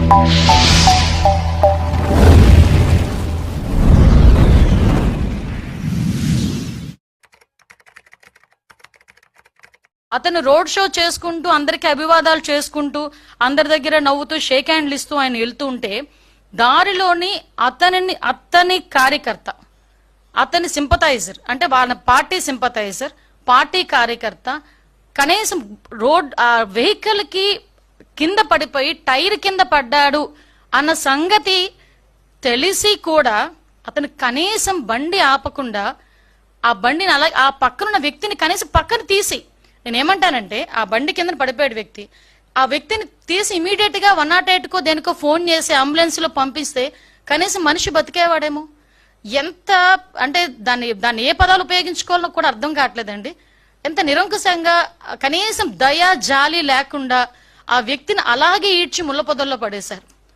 అతను road show చేసుకుంటూ అందరికి అభివాదాలు చేసుకుంటూ అందరి దగ్గర నవ్వుతూ షేక్ హ్యాండ్లు ఇస్తూ ఆయన వెళ్తూ ఉంటే దారిలోని అతని కార్యకర్త, అతని సింపథైజర్, అంటే వాళ్ళ పార్టీ సింపథైజర్, పార్టీ కార్యకర్త కనీసం రోడ్ వెహికల్ కి కింద పడిపోయి టైర్ కింద పడ్డాడు అన్న సంగతి తెలిసి కూడా అతను కనీసం బండి ఆపకుండా ఆ బండిని అలా ఆ పక్కనున్న వ్యక్తిని కనీసం పక్కన తీసి, నేనేమంటానంటే ఆ బండి కింద పడిపోయాడు వ్యక్తి, ఆ వ్యక్తిని తీసి ఇమీడియట్ గా 108కో దేనికో ఫోన్ చేసి అంబులెన్స్ లో పంపిస్తే కనీసం మనిషి బతికేవాడేమో. ఎంత అంటే దాన్ని ఏ పదాలు ఉపయోగించుకోవాలో కూడా అర్థం కావట్లేదండి. ఎంత నిరంకుశంగా, కనీసం దయ జాలి లేకుండా ఆ వ్యక్తిని అలాగే ఈడ్చి ముళ్ళ పొదల్లో పడేశారు.